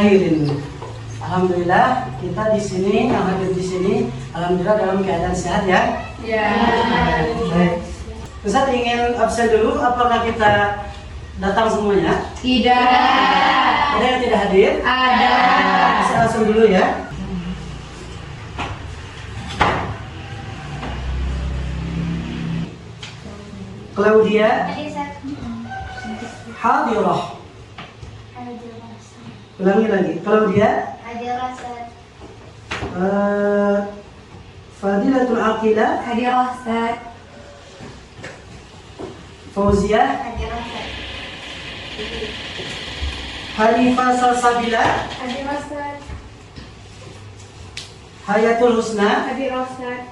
khairin. Alhamdulillah kita di sini yang hadir di sini alhamdulillah dalam keadaan sehat ya. Ya. Baik. Ustaz ingin absen dulu, apakah kita datang semuanya? Tidak. Ada yang tidak hadir? Ada. Saya langsung dulu ya. Claudia hadirah. Ulangi lagi. Claudia Fadilatul Aqilah Hadirah Ustaz. Fauzia Hanifah Salsabila Hadirah Ustaz. Hayatul Husna Hadirah Ustaz.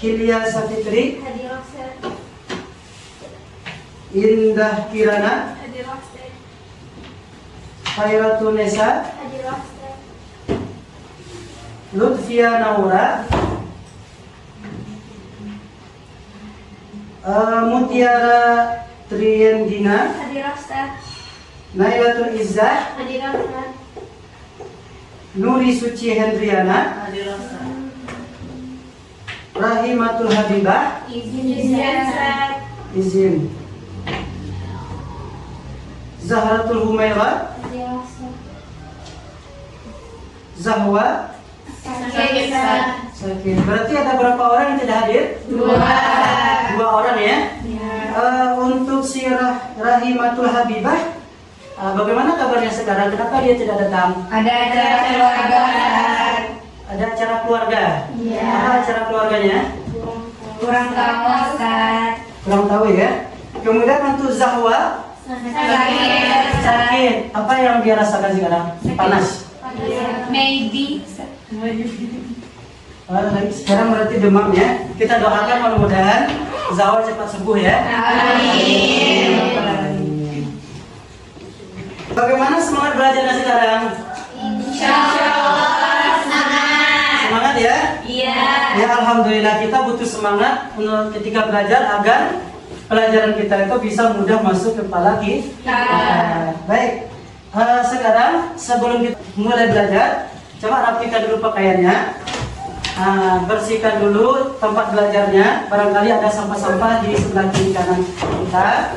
Hilya Safitri Hadirah Ustaz. Indah Kirana Hadirah Ustaz. Khairatul Nesa Hadirah Ustaz. Lutfia Naura Mutiara Triendina Hadirah Ustaz. Nailatul Izzah Hadirah Ustaz. Nuri Suci Hendriana Rahimatul Habibah Izin Ustaz. izin Zahratul Humaira Hadirah Ustaz. Zahwa Sakit Ustaz. Sakit. Berarti ada berapa orang yang tidak hadir? Dua orang ya. Untuk si Rahimatul Habibah, bagaimana kabarnya sekarang? Kenapa dia tidak datang? Ada acara keluarga Ustaz. Ada acara keluarga. Iya. Apa acara keluarganya? Kurang tahu Ustaz. Kurang tahu ya. Kemudian untuk Zahwa Sakit. sakit. Apa yang dia rasakan sekarang? Panas. Maybe. Sekarang berarti demam ya. Kita doakan mudah-mudahan Zahwa cepat sembuh ya. Amin. Bagaimana semangat belajarnya sekarang? Insyaallah semangat. Semangat ya? Iya. Ya alhamdulillah kita butuh semangat ketika belajar agar pelajaran kita itu bisa mudah masuk ke kepala kita. Baik. Sekarang sebelum kita mulai belajar, coba rapikan dulu pakaiannya. Bersihkan dulu tempat belajarnya. Barangkali ada sampah-sampah di sebelah kiri kanan kita.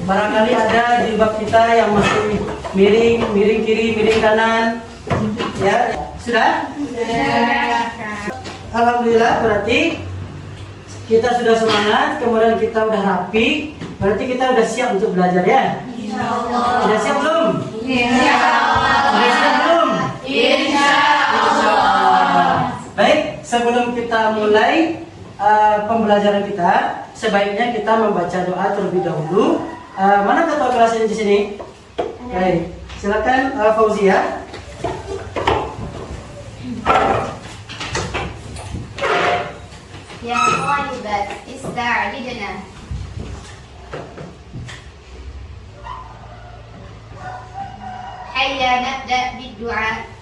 Barangkali ada jilbab kita yang masih miring kiri, miring kanan. Ya, sudah? Alhamdulillah berarti kita sudah semangat, kemudian kita udah rapi, berarti kita udah siap untuk belajar ya. Sudah siap belum? Sudah siap belum? Baik, sebelum kita mulai pembelajaran kita, sebaiknya kita membaca doa terlebih dahulu. Mana ketua kelasnya di sini? Baik, silakan Fauzia. يا طالبات استعددنا هيا نبدأ بالدعاء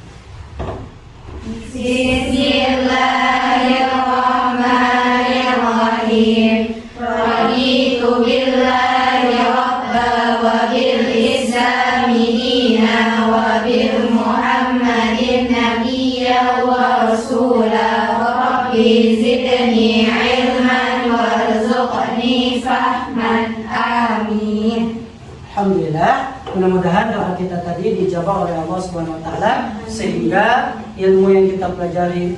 Bismillahirrahmanirrahim. Raditu billahi rabba wa bil islami dina wa bil muhammadin nabiyya wa rasula wa rabbi zidni ilman warzuqni fahman. Amin. Alhamdulillah, mudah-mudahan doa kita tadi dijawab oleh Allah Subhanahu wa taala sehingga ilmu yang kita pelajari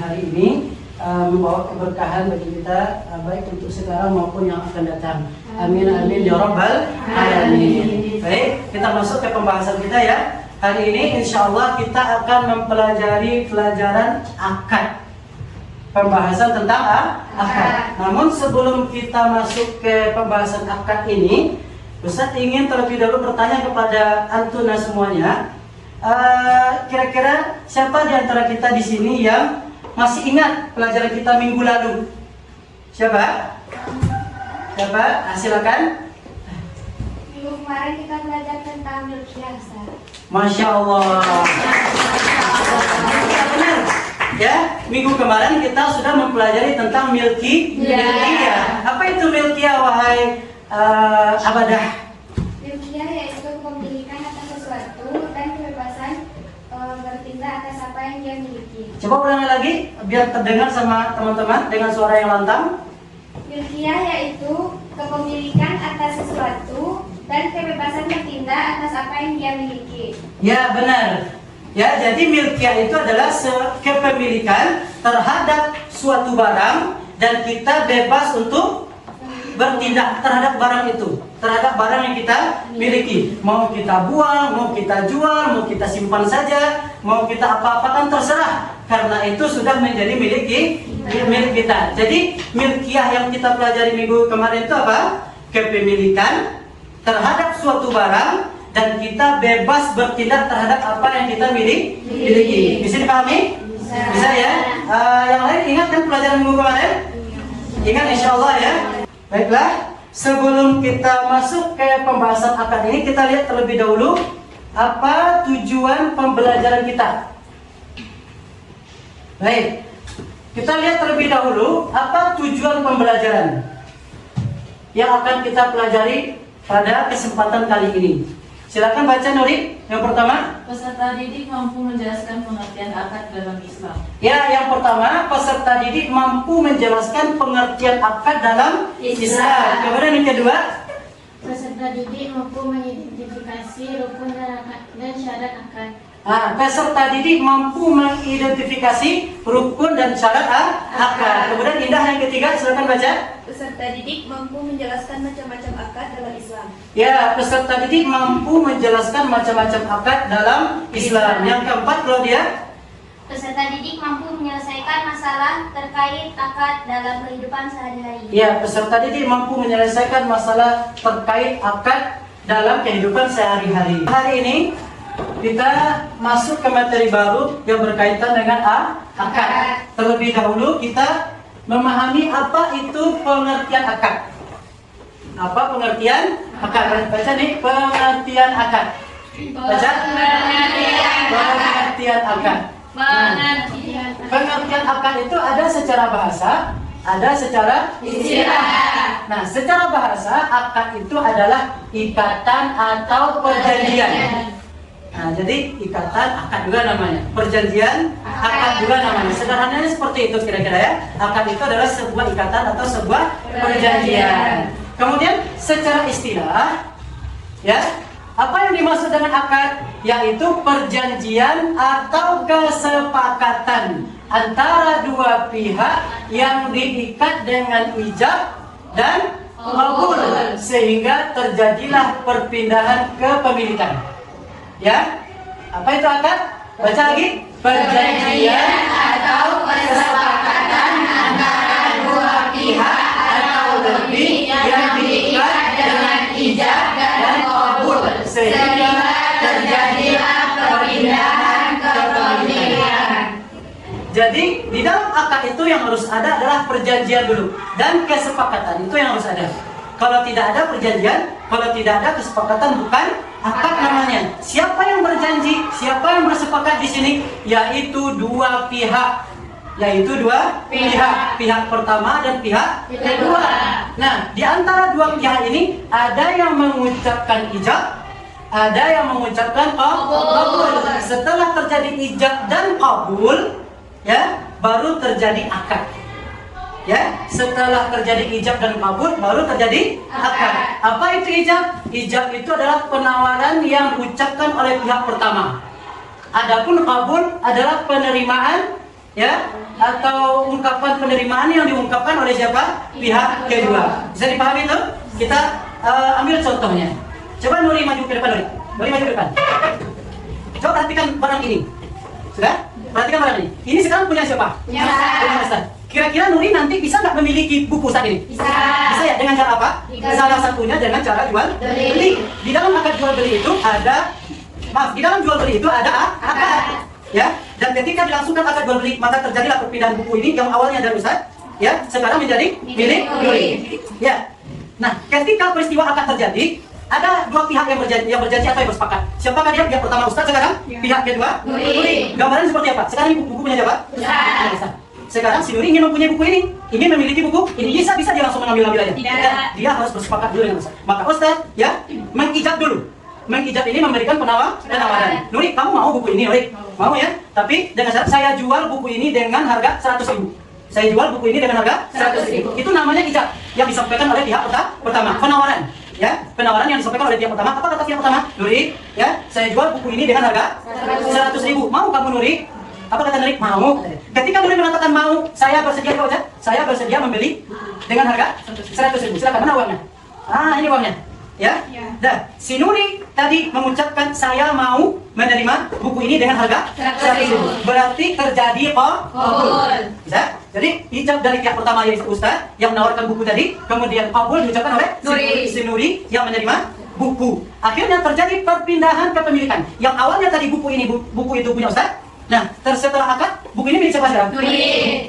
hari ini membawa keberkahan bagi kita baik untuk sekarang maupun yang akan datang. Amin amin ya rabbal alamin. Baik, kita masuk ke pembahasan kita ya. Hari ini insya Allah kita akan mempelajari pelajaran akad. Pembahasan tentang akad. Namun sebelum kita masuk ke pembahasan akad ini, Ustaz ingin terlebih dahulu bertanya kepada antuna semuanya. Kira-kira siapa di antara kita di sini yang masih ingat pelajaran kita minggu lalu? Siapa? Silakan. Minggu kemarin kita belajar tentang milkiyah. Masya Allah. Benar. Ya, minggu kemarin kita sudah mempelajari tentang milkiyah. Apa itu milkiyah wahai Abadah? Milkiyah yaitu kepemilikan Coba ulangi lagi biar terdengar sama teman-teman dengan suara yang lantang. Milkiyah yaitu kepemilikan atas sesuatu dan kebebasan bertindak atas apa yang dia miliki. Ya, benar. Ya, jadi milkiyah itu adalah kepemilikan terhadap suatu barang dan kita bebas untuk bertindak terhadap barang itu, terhadap barang yang kita miliki. Mau kita buang, mau kita jual, mau kita simpan saja, mau kita apa-apakan terserah. Karena itu sudah menjadi milik kita. Jadi milkiyah yang kita pelajari minggu kemarin itu apa? Kepemilikan terhadap suatu barang dan kita bebas bertindak terhadap apa yang kita miliki. Bisa dipahami? Bisa ya? Yang lain ingat kan pelajaran minggu kemarin? Ingat insyaallah ya. Baiklah, sebelum kita masuk ke pembahasan akad ini, kita lihat terlebih dahulu apa tujuan pembelajaran kita. Baik, kita lihat terlebih dahulu apa tujuan pembelajaran yang akan kita pelajari pada kesempatan kali ini. Silakan baca Nuri. Yang pertama, peserta didik mampu menjelaskan pengertian akad dalam Islam. Ya, yang pertama, peserta didik mampu menjelaskan pengertian akad dalam Islam. Kemudian yang kedua, Peserta didik mampu mengidentifikasi rukun dan syarat akad. Peserta didik mampu mengidentifikasi rukun dan syarat akad. Kemudian Indah yang ketiga, silakan baca. Peserta didik mampu menjelaskan macam-macam akad dalam Islam. Ya, peserta didik mampu menjelaskan macam-macam akad dalam Islam. Yang keempat, Claudia. Peserta didik mampu menyelesaikan masalah terkait akad dalam kehidupan sehari-hari. Ya, peserta didik mampu menyelesaikan masalah terkait akad dalam kehidupan sehari-hari. Hari ini kita masuk ke materi baru yang berkaitan dengan akad. Terlebih dahulu kita memahami apa itu pengertian akad. Apa pengertian akad? Baca nih, pengertian akad. Baca. Pengertian akad. Pengertian akad itu ada secara bahasa, ada secara istilah. Nah, secara bahasa akad itu adalah ikatan atau perjanjian. Nah, jadi ikatan akad juga namanya, perjanjian akad juga namanya. Sederhananya seperti itu kira-kira ya. Akad itu adalah sebuah ikatan atau sebuah perjanjian. Kemudian secara istilah, ya, apa yang dimaksud dengan akad? Yaitu perjanjian atau kesepakatan antara dua pihak yang diikat dengan ijab dan qabul sehingga terjadilah perpindahan kepemilikan. Ya, apa itu akad? Baca lagi. Perjanjian atau kesepakatan antara dua pihak atau lebih yang diikat dengan ijab dan qabul sehingga terjadilah perpindahan kepemilikan. Jadi di dalam akad itu yang harus ada adalah perjanjian dulu dan kesepakatan itu yang harus ada. Kalau tidak ada perjanjian, kalau tidak ada kesepakatan bukan akad namanya. Siapa yang berjanji? Siapa yang bersepakat di sini? Yaitu dua pihak. Pihak pertama dan pihak kedua. Nah, di antara dua pihak ini ada yang mengucapkan ijab, ada yang mengucapkan qabul. Setelah terjadi ijab dan qabul, ya, baru terjadi akad. Ya, setelah terjadi ijab dan qabul baru terjadi akad. Apa itu ijab? Ijab itu adalah penawaran yang diucapkan oleh pihak pertama. Adapun qabul adalah penerimaan, ya, atau ungkapan penerimaan yang diungkapkan oleh siapa? Pihak kedua. Bisa dipahami itu? Kita ambil contohnya. Coba Nuri maju ke depan, Nuri maju ke depan. Coba perhatikan barang ini. Sudah? Perhatikan barang ini. Ini sekarang punya siapa? Punya Ustaz. Kira-kira Nuri nanti bisa nggak memiliki buku saat ini? Bisa ya, dengan cara apa? Salah satunya dengan cara jual beli. Di dalam akad jual beli itu ada, di dalam jual beli itu ada akad. Ya, dan ketika dilangsungkan akad jual beli, maka terjadilah perpindahan buku ini yang awalnya dari Ustaz, ya, sekarang menjadi milik Nuri. Ya. Nah, ketika peristiwa akad terjadi, ada dua pihak yang berjanji atau yang bersepakat. Siapakah dia? Pihak pertama Ustaz, sekarang pihak kedua Nuri. Gambaran seperti apa? Sekarang ini buku punya siapa? Ustaz. Sekarang si Nuri ingin mempunyai buku ini, ingin memiliki buku ini, bisa dia langsung mengambil aja. Tidak. Dia harus bersepakat dulu dengan Ustaz. Maka Ustaz, ya, mengijab dulu. mengijab ini memberikan penawaran. Nuri, kamu mau buku ini, Nuri? Mau ya? Tapi dengan syarat saya jual buku ini dengan harga 100.000. Saya jual buku ini dengan harga 100.000. Itu namanya ijab yang disampaikan oleh pihak pertama, penawaran. Ya, penawaran yang disampaikan oleh pihak pertama. Apa kata pihak pertama? Nuri, ya, saya jual buku ini dengan harga 100.000. Mau kamu, Nuri? Apa kata Nuri? Mau. Ketika Nuri mengatakan mau, saya bersedia ya, saya bersedia membeli dengan harga 100.000. Silakan, mana uangnya? Ini uangnya. Ya, dan si Nuri tadi mengucapkan saya mau menerima buku ini dengan harga 100.000. Berarti terjadi qabul. Bisa? Jadi ijab dari pihak pertama yaitu Ustaz yang menawarkan buku tadi, kemudian qabul diucapkan oleh si Nuri yang menerima buku. Akhirnya terjadi perpindahan kepemilikan. Yang awalnya tadi buku itu punya Ustaz. Nah, setelah akad, buku ini milik siapa sekarang? Nuri.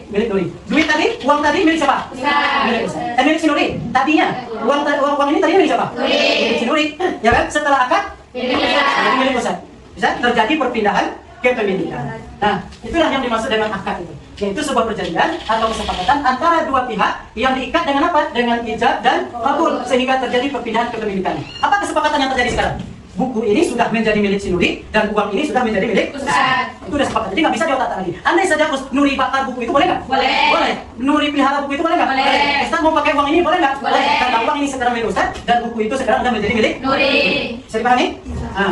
Milik Nuri. Duit tadi, uang tadi milik siapa? Ustaz. Milik Ustaz. Milik si Nuri. Tadinya, uang ini tadinya milik siapa? Nuri. Milik si Nuri. Ya kan? Setelah akad, milik Ustaz. Bisa terjadi perpindahan kepemilikan. Nah, itulah yang dimaksud dengan akad itu. Yaitu sebuah perjanjian atau kesepakatan antara dua pihak yang diikat dengan apa? Dengan ijab dan qabul sehingga terjadi perpindahan kepemilikan. Apa kesepakatan yang terjadi sekarang? Buku ini sudah menjadi milik si Nuri dan uang ini sudah menjadi milik Ustaz. Itu sudah sepakat. Jadi nggak bisa diotak lagi. Andai saja Nuri bakar buku itu boleh nggak? Boleh. Nuri pelihara buku itu boleh nggak? Boleh. Ustaz mau pakai uang ini boleh nggak? Boleh. Karena uang ini sekarang milik Ustaz dan buku itu sekarang sudah menjadi milik Nuri. Bisa dipahami?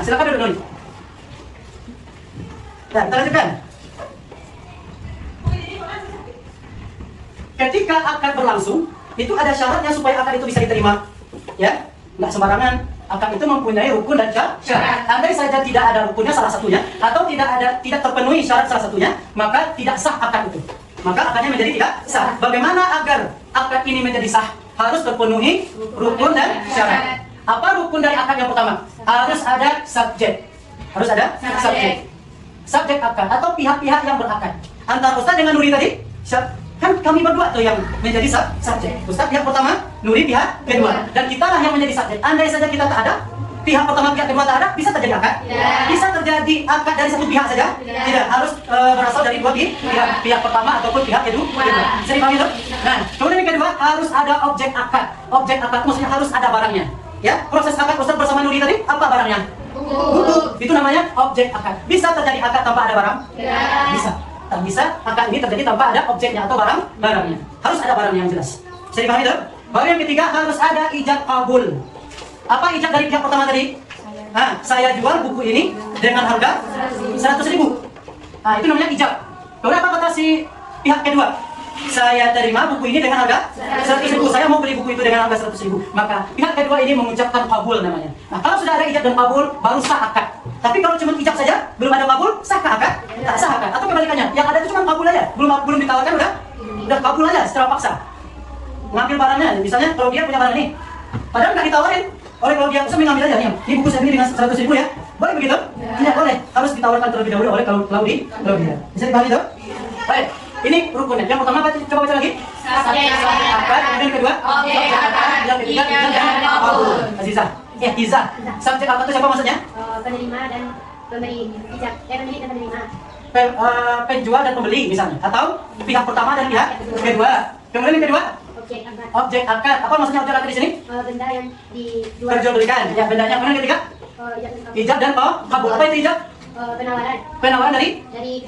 Silakan duduk Nuri. Dan kita lanjutkan. Ketika akad berlangsung, itu ada syaratnya supaya akad itu bisa diterima. Ya, nggak sembarangan. Akad itu mempunyai rukun dan syarat. Andai saja tidak ada rukunnya salah satunya, atau tidak terpenuhi syarat salah satunya, maka tidak sah akad itu. Maka akadnya menjadi tidak sah. Bagaimana agar akad ini menjadi sah? Harus terpenuhi rukun dan syarat. Apa rukun dari akad yang pertama? Harus ada subjek. Harus ada subjek. Subjek akad atau pihak-pihak yang berakad. Antara Ustaz dengan Nuri tadi, kan kami berdua tuh yang menjadi subjek. Ustaz pihak pertama, Nuri pihak kedua, dan kitalah yang menjadi subjek. Andai saja kita tak ada, pihak pertama pihak kedua tak ada, bisa terjadi akad? Bisa terjadi akad dari satu pihak saja? Tidak, harus berasal dari dua pihak pertama ataupun pihak kedua. Bisa dipahami tuh? Nah, kemudian yang kedua harus ada objek akad. Objek akad maksudnya harus ada barangnya. Ya, proses akad Ustaz bersama Nuri tadi apa barangnya? Buku. Itu namanya objek akad. Bisa terjadi akad tanpa ada barang? Bisa. Tak bisa akad ini terjadi tanpa ada objeknya atau barangnya. Harus ada barang yang jelas. Bisa dipahami tuh? Baru yang ketiga harus ada ijab qabul. Apa ijab dari pihak pertama tadi? Saya jual buku ini dengan harga 100.000. Itu namanya ijab. Kemudian apa kata si pihak kedua? Saya terima buku ini dengan harga 100.000. Saya mau beli buku itu dengan harga 100.000. Maka pihak kedua ini mengucapkan qabul namanya. Nah, kalau sudah ada ijab dan qabul, baru sah akad. Tapi kalau cuma ijab saja, belum ada qabul, sah akad? Tak sah akad. Atau kebalikannya, yang ada itu cuma qabul aja, belum ditawarkan udah qabul aja secara paksa. Ngambil barangnya, misalnya kalau dia punya barang ini, padahal nggak ditawarin. Oleh kalau dia bisa mengambil aja nih, ini buku saya beli dengan 100.000 ya, boleh begitu? Tidak boleh, harus ditawarkan terlebih dahulu oleh kalau dia. Bisa dipahami tuh? Baik. Ini rukunnya. Yang pertama apa? Coba baca lagi. Subjek Akad. Kemudian yang kedua. Objek akad. Yang ketiga. Ijab dan qabul. Azizah. Izah. Subjek akad itu siapa maksudnya? Penerima dan pemberi. Ijab. Pembeli dan penerima. Penjual dan pembeli misalnya. Atau pihak pertama dan pihak kedua. Kemudian yang kedua. Objek akad. Objek akad. Apa maksudnya objek akad di sini? Benda yang dijual. Perjualbelikan. Ya, bendanya. Kemudian yang ketiga. Ijab dan qabul. Apa itu ijab? Penawaran dari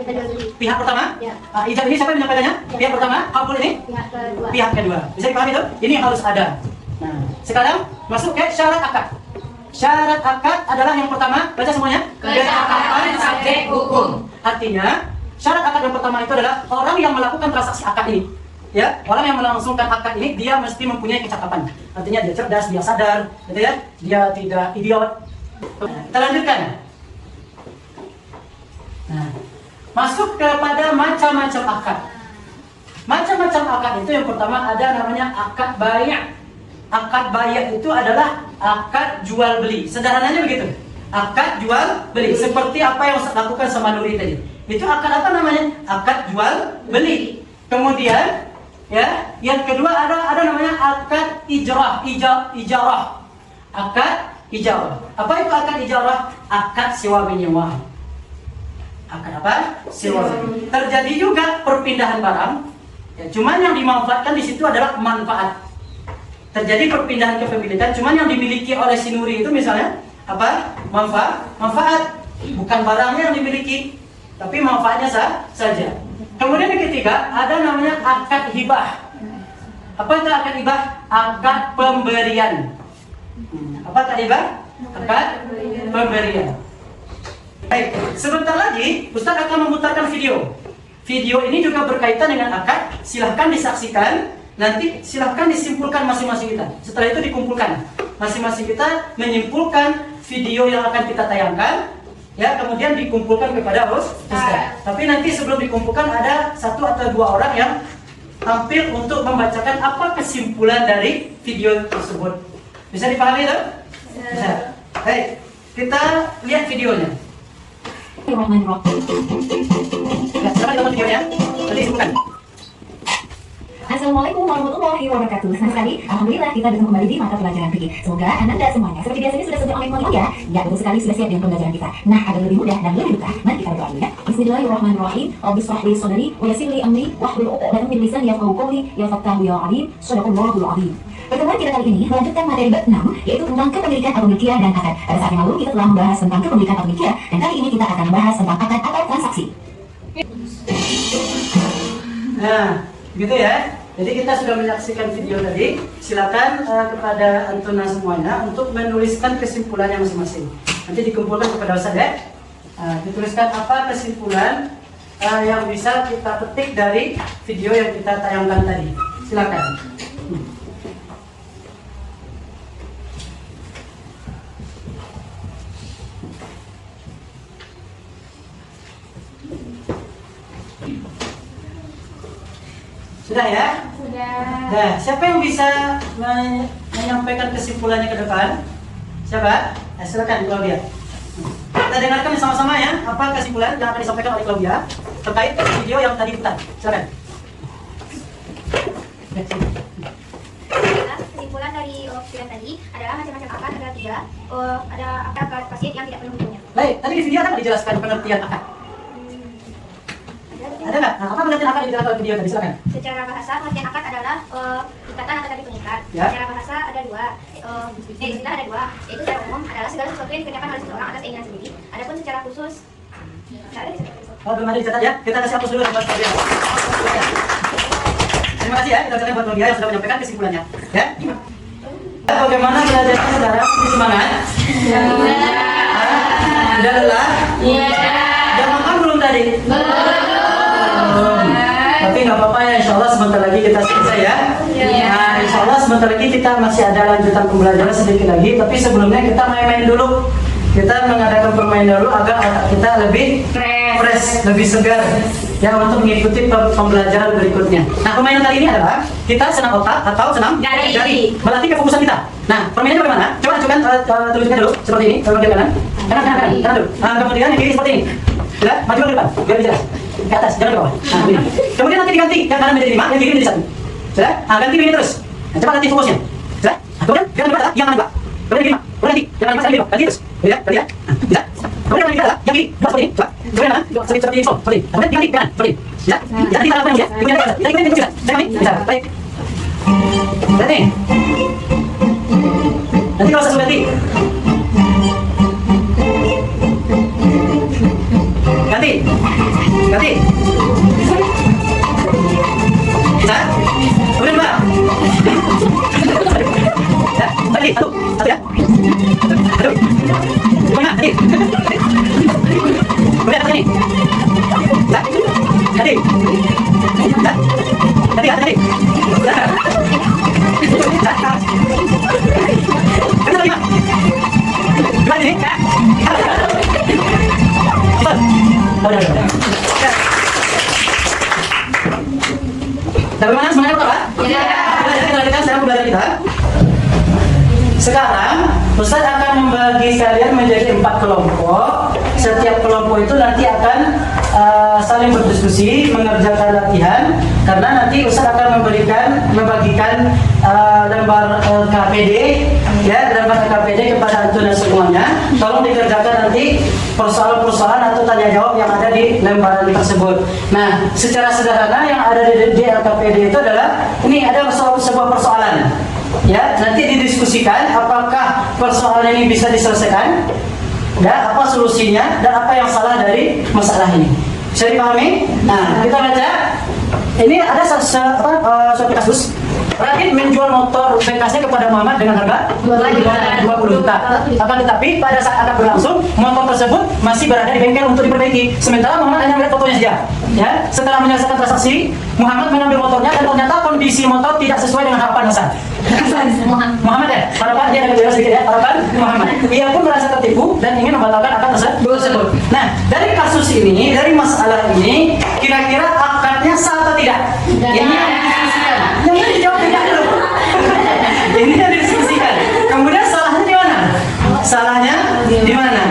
penjual beli. pihak pertama. Ya. Ijab ini siapa yang menyampaikannya? Pihak pertama. Qabul ini Pihak kedua. pihak kedua. Bisa dipahami itu? Ini harus ada. Nah, sekarang masuk ke syarat akad. Syarat akad adalah yang pertama, baca semuanya. Kesepakatan subjek hukum. Artinya, syarat akad yang pertama itu adalah orang yang melakukan transaksi akad ini. Ya, orang yang melangsungkan akad ini dia mesti mempunyai kecakapan. Artinya dia cerdas, dia sadar, gitu ya. Dia tidak idiot. Kita lanjutkan. Nah, masuk kepada macam-macam akad. Macam-macam akad itu yang pertama ada namanya akad bai'. Akad bai' itu adalah akad jual beli. Sederhananya begitu. Akad jual beli seperti apa yang saya lakukan sama Nuri tadi. Itu akad apa namanya? Akad jual beli. Kemudian ya, yang kedua ada namanya akad ijarah. Akad ijarah. Apa itu akad ijarah? Akad sewa menyewa. Akad apa? Sewa. Terjadi juga perpindahan barang. Ya, cuman yang dimanfaatkan di situ adalah manfaat. Terjadi perpindahan kepemilikan, cuman yang dimiliki oleh si Nuri itu misalnya apa? Manfaat. Bukan barangnya yang dimiliki, tapi manfaatnya saja. Kemudian yang ketiga, ada namanya akad hibah. Apa itu akad hibah? Akad pemberian. Apa akad hibah? Akad pemberian. Baik, sebentar lagi Ustaz akan memutarkan video. Video ini juga berkaitan dengan akad. Silahkan disaksikan. Nanti silahkan disimpulkan masing-masing kita. Setelah itu dikumpulkan. Masing-masing kita menyimpulkan video yang akan kita tayangkan. Ya, kemudian dikumpulkan kepada Ustaz. Tapi nanti sebelum dikumpulkan ada 1 atau 2 orang yang tampil untuk membacakan apa kesimpulan dari video tersebut. Bisa dipahami itu? Bisa. Baik, kita lihat videonya. Ya, silakan tonton videonya. Nanti disebutkan. Assalamualaikum warahmatullahi wabarakatuh. Senang sekali, alhamdulillah kita bertemu kembali di mata pelajaran fikih. Semoga Anda semuanya seperti biasanya sudah sedia online ya. Ya, betul sekali sudah siap dengan pembelajaran kita. Nah, agar lebih mudah dan lebih mudah, mari kita berdoa dulu ya. Bismillahirrahmanirrahim. Rabbi shrah li sadri wa yassir li amri wahlul 'uqdatam min lisani yafqahu qawli. Ya Fattahu ya 'Alim. Shadaqallahul 'azim. Pertemuan kita kali ini melanjutkan materi bab 6, yaitu tentang kepemilikan atau milkiyah dan akad. Pada saat yang lalu kita telah membahas tentang kepemilikan atau milkiyah, dan kali ini kita akan membahas tentang akad atau transaksi. Nah, gitu ya. Jadi kita sudah menyaksikan video tadi. Silakan kepada Antuna semuanya untuk menuliskan kesimpulannya masing-masing. Nanti dikumpulkan kepada Ustaz ya. Dituliskan apa kesimpulan yang bisa kita petik dari video yang kita tayangkan tadi. Silakan. Sudah ya? Sudah. Nah, siapa yang bisa menyampaikan kesimpulannya ke depan? Siapa? Silakan Claudia. Kita dengarkan sama-sama ya, apa kesimpulan yang akan disampaikan oleh Claudia terkait video yang tadi diputar. Silakan. Kesimpulan dari video tadi adalah macam-macam akad ada 3. Ada akad pasien yang tidak penuh hukumnya. Baik, tadi di video ada nggak dijelaskan pengertian akad? Ada nggak? Nah, apa pengertian akad yang dijelaskan oleh video tadi? Silakan. Secara bahasa pengertian akad adalah ikatan atau tali pengikat. Ya. Secara bahasa ada 2. Istilah ada 2. Yaitu secara umum adalah segala sesuatu yang dikerjakan oleh seseorang atas keinginan sendiri. Adapun secara khusus tidak ada di situ. Oh, belum ada dicatat ya? Kita kasih hapus dulu buat Claudia. Terima kasih ya, kita ucapkan buat Claudia yang sudah menyampaikan kesimpulannya. Ya. Bagaimana belajar saudara? Masih semangat? Ya. Sudah lelah? Iya. Udah makan belum tadi? Belum. Tapi nggak apa-apa ya, insya Allah sebentar lagi kita selesai ya. Nah, insya Allah sebentar lagi kita masih ada lanjutan pembelajaran sedikit lagi. Tapi sebelumnya kita main-main dulu. Kita mengadakan permainan dulu agar otak kita lebih fresh, lebih segar ya untuk mengikuti pembelajaran berikutnya. Nah, permainan kali ini adalah kita senam otak atau senam jari. Melatih kefokusan kita. Nah, permainannya bagaimana? Coba tunjukkan tunjukkan dulu seperti ini. Coba bagian kanan. Kanan dulu. Nah, kemudian yang kiri seperti ini. Sudah, maju ke depan biar jelas. Ke atas, jangan ke bawah. Nah, begini. Kemudian nanti diganti, yang kanan menjadi 5, yang kiri menjadi 1. Sudah? Nah, ganti begini terus. Nah, coba latih fokusnya. Sudah? Nah, kemudian yang kanan yang kanan 2. Kemudian yang kiri 5. Ganti. Yang kanan 2, ganti terus. Ya, ganti ya. Nah, bisa. Kemudian yang kiri adalah yang kiri 2 seperti ini. Coba. Kemudian kanan seperti ini, seperti ini. Kemudian diganti kanan seperti ini. Ya. Jadi kita lakukan ya. Kemudian kita ikutin juga. Saya kami bisa. Baik. Ganti. Nanti kalau saya sudah ganti. Ganti. Bisa? Kemudian 2. Ya, lagi. Satu ya. Aduh. Gimana? Ganti. Kemudian satu ini. Ya. Ganti. Ya. Ganti ya, ganti. Ya. Ya. Ganti lagi, Mak. Gimana ini? Cepat. Udah. Bagaimana semangat Pak? Iya. Kita lanjutkan sekarang pembelajaran kita. Sekarang Ustaz akan membagi kalian menjadi 4 kelompok. Setiap kelompok itu nanti akan saling berdiskusi, mengerjakan latihan. Karena nanti Ustaz akan membagikan lembar KPD, ya, lembar KPD kepada antum semuanya. Tolong dikerjakan nanti persoalan-persoalan atau tanya jawab yang ada di lembaran tersebut. Nah, secara sederhana yang ada di LKPD itu adalah ini ada sebuah persoalan. Ya, nanti didiskusikan apakah persoalan ini bisa diselesaikan, ya, apa solusinya dan apa yang salah dari masalah ini. Bisa dipahami? Nah, kita baca. Ini ada suatu kasus. Radit menjual motor bekasnya kepada Muhammad dengan harga 20 juta. Akan tetapi pada saat akad berlangsung, motor tersebut masih berada di bengkel untuk diperbaiki. Sementara Muhammad hanya melihat fotonya saja. Ya, setelah menyelesaikan transaksi, Muhammad mengambil motornya dan ternyata kondisi motor tidak sesuai dengan harapan Hasan. Muhammad ya, harapan dia agak jelas sedikit ya, harapan Muhammad. Ia pun merasa tertipu dan ingin membatalkan akad tersebut. Nah, dari kasus ini, dari masalah ini, kira-kira akadnya sah atau tidak? Ini yang didiskusikan. Yang ini dijawab tidak dulu. Ini yang didiskusikan. Kemudian salahnya di mana? Salahnya di mana?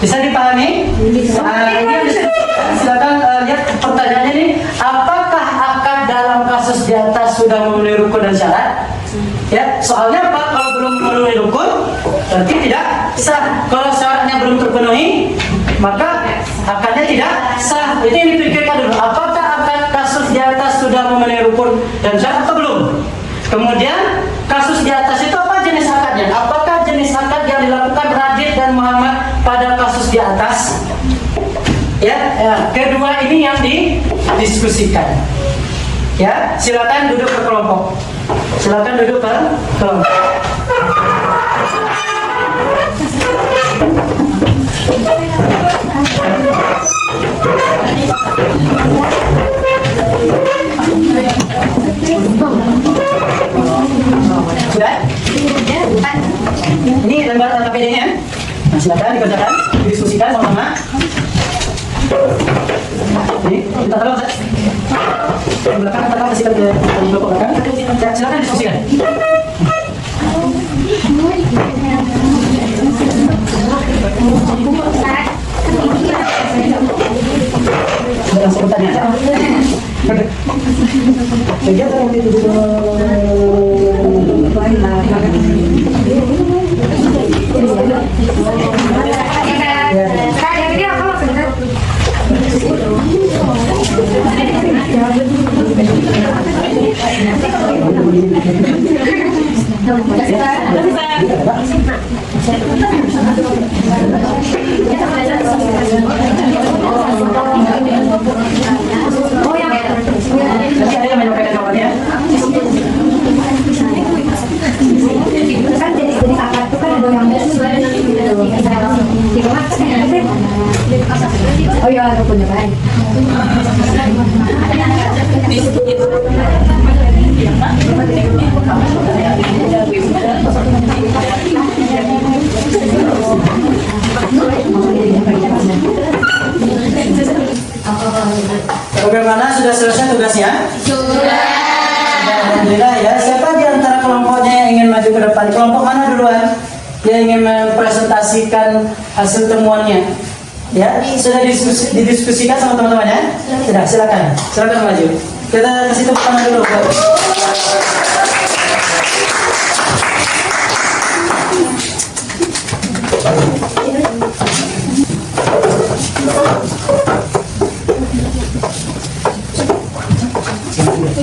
Bisa dipahami? Ini yang didiskusikan. Silakan lihat pertanyaannya ini. Apakah akad dalam kasus di atas sudah memenuhi rukun dan syarat? Ya, soalnya apa? Kalau belum memenuhi rukun, berarti tidak sah. Kalau syaratnya belum terpenuhi, maka akadnya tidak sah. Itu yang dipikirkan dulu. Apakah akad kasus di atas sudah memenuhi rukun dan syarat atau belum? Kemudian kasus di atas itu apa jenis akadnya? Apakah jenis akad yang dilakukan Radit dan Muhammad pada kasus di atas? Ya, kedua ini yang didiskusikan. Ya, silakan duduk berkelompok. Silakan duduk berkelompok. Sudah? Ini lembar KPD-nya. Nah, silakan dikerjakan, didiskusikan sama-sama. Ini kita taruh, Ustaz. Yang belakang kita kasihkan ke kelompok belakang. Ya, silakan diskusikan. Langsung bertanya. Kegiatan yang itu nanti saya menyampaikan jawabannya. Kan jenis-jenis akad itu kan ada yang oh iya, aku punya baik. Bagaimana, sudah selesai tugasnya? Sudah. Alhamdulillah ya. Siapa di antara kelompoknya yang ingin maju ke depan? Kelompok mana duluan yang ingin mempresentasikan hasil temuannya? Ya, sudah didiskusikan sama teman-temannya? Sudah, silakan. Silakan maju. Kita kasih tepuk tangan dulu.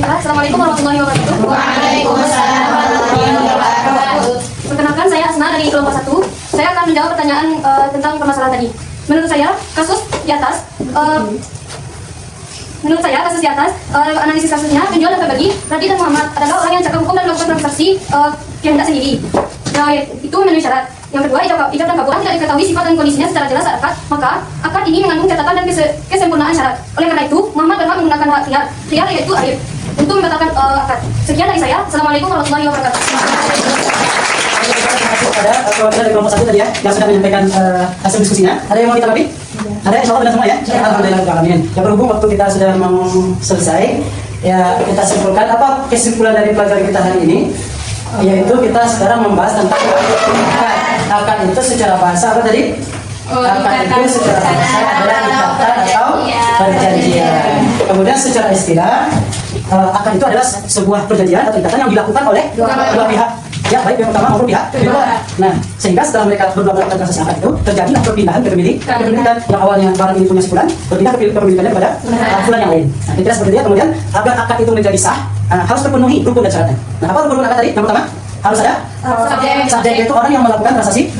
Assalamualaikum warahmatullahi wabarakatuh. Waalaikumsalam warahmatullahi wabarakatuh. Perkenalkan, saya Asna dari kelompok 1. Saya akan menjawab pertanyaan tentang permasalahan tadi. Menurut saya kasus di atas analisis kasusnya, penjual dan pembeli Radit dan Muhammad adalah orang yang cakap hukum dan melakukan transaksi kehendak sendiri. Nah, itu memenuhi syarat. Yang kedua, ijab dan kaburan tidak diketahui sifat dan kondisinya secara jelas saat akad, maka akad ini mengandung catatan dan kesempurnaan syarat. Oleh karena itu, Muhammad berhak menggunakan hak khiyar yaitu arif untuk membatalkan akad. Sekian dari saya. Assalamualaikum warahmatullahi wabarakatuh. Ada perwakilan dari kelompok 1 tadi ya, yang sudah menyampaikan hasil diskusinya. Ada yang mau ditanggapi? Ada, insya Allah benar semua ya? Alhamdulillah. Ya, berhubung waktu kita sudah mau selesai, ya kita simpulkan apa kesimpulan dari pelajaran kita hari ini, yaitu kita sekarang membahas tentang akad itu secara bahasa apa tadi? Akad itu secara bahasa adalah ikatan atau perjanjian. Kemudian secara istilah, akad itu adalah sebuah perjanjian atau ikatan yang dilakukan oleh dua pihak. Ya, baik pihak pertama maupun pihak kedua. Nah, sehingga setelah mereka berdua melakukan transaksi akad itu, terjadilah perpindahan kepemilikan yang awalnya barang ini punya si fulan, berpindah ke kepemilikannya kepada fulan yang lain. Nah, kira seperti itu. Kemudian agar akad itu menjadi sah, harus terpenuhi rukun dan syaratnya. Nah, apa rukun apa tadi? Yang pertama harus ada subjek, yaitu orang yang melakukan transaksi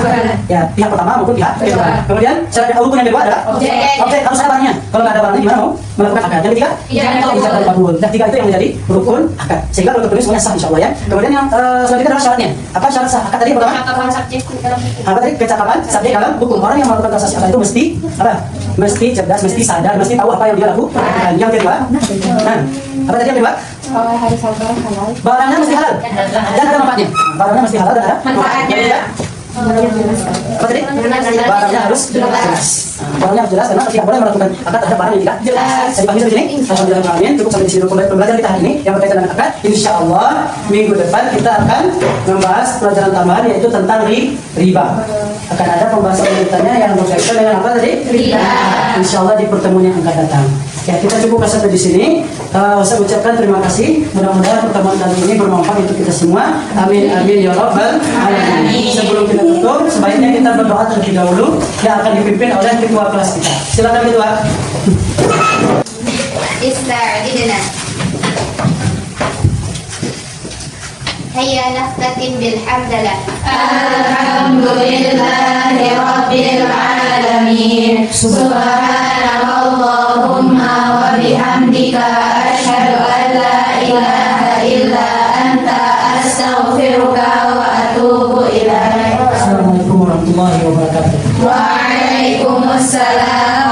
ya, pihak pertama maupun pihak kedua. Kemudian syarat rukun yang kedua adalah objek, harus ada barangnya. Kalau nggak ada barangnya gimana mau melakukan akad? Yang ketiga ijab dan kabul. Nah, tiga itu yang menjadi rukun akad, sehingga kalau tertulis semuanya sah insyaallah ya. Kemudian yang selanjutnya adalah syaratnya. Apa syarat sah akad tadi? Pertama apa tadi? Kecakapan subjek dalam hukum. Orang yang melakukan transaksi akad itu mesti apa? Mesti cerdas, mesti sadar, mesti tahu apa yang dia lakukan. Yang kedua, apa tadi yang kedua? Harus sabar halal. Barangnya mesti halal dan ada manfaatnya. Barangnya mesti halal dan ada manfaatnya. Apa tadi? Barangnya harus jelas. Barangnya harus jelas karena tidak boleh melakukan akad terhadap barang yang tidak jelas. Jadi pagi sampai sini. Alhamdulillah, cukup sampai di sini pembelajaran kita hari ini yang berkaitan dengan akad. Insyaallah minggu depan kita akan membahas pelajaran tambahan yaitu tentang riba. Akan ada pembahasan lanjutannya yang berkaitan dengan apa tadi? Riba. Insyaallah di pertemuan yang akan datang. Ya, kita cukup sampai di sini. Saya ucapkan terima kasih. Mudah-mudahan pertemuan kali ini bermanfaat untuk kita semua. Amin amin ya rabbal alamin. Sebelum kita tutup, sebaiknya kita berdoa terlebih dahulu yang akan dipimpin oleh ketua kelas kita. Silakan ketua. Ista'idina. Hayya naftatin bilhamdalah. Alhamdulillahi Rabbil Alamin. Subhanallahumma wa bihamdika asyhadu an la ilaha illa anta astaghfiruka wa atubu ilaik. Assalamualaikum warahmatullahi wabarakatuh. Waalaikumsalam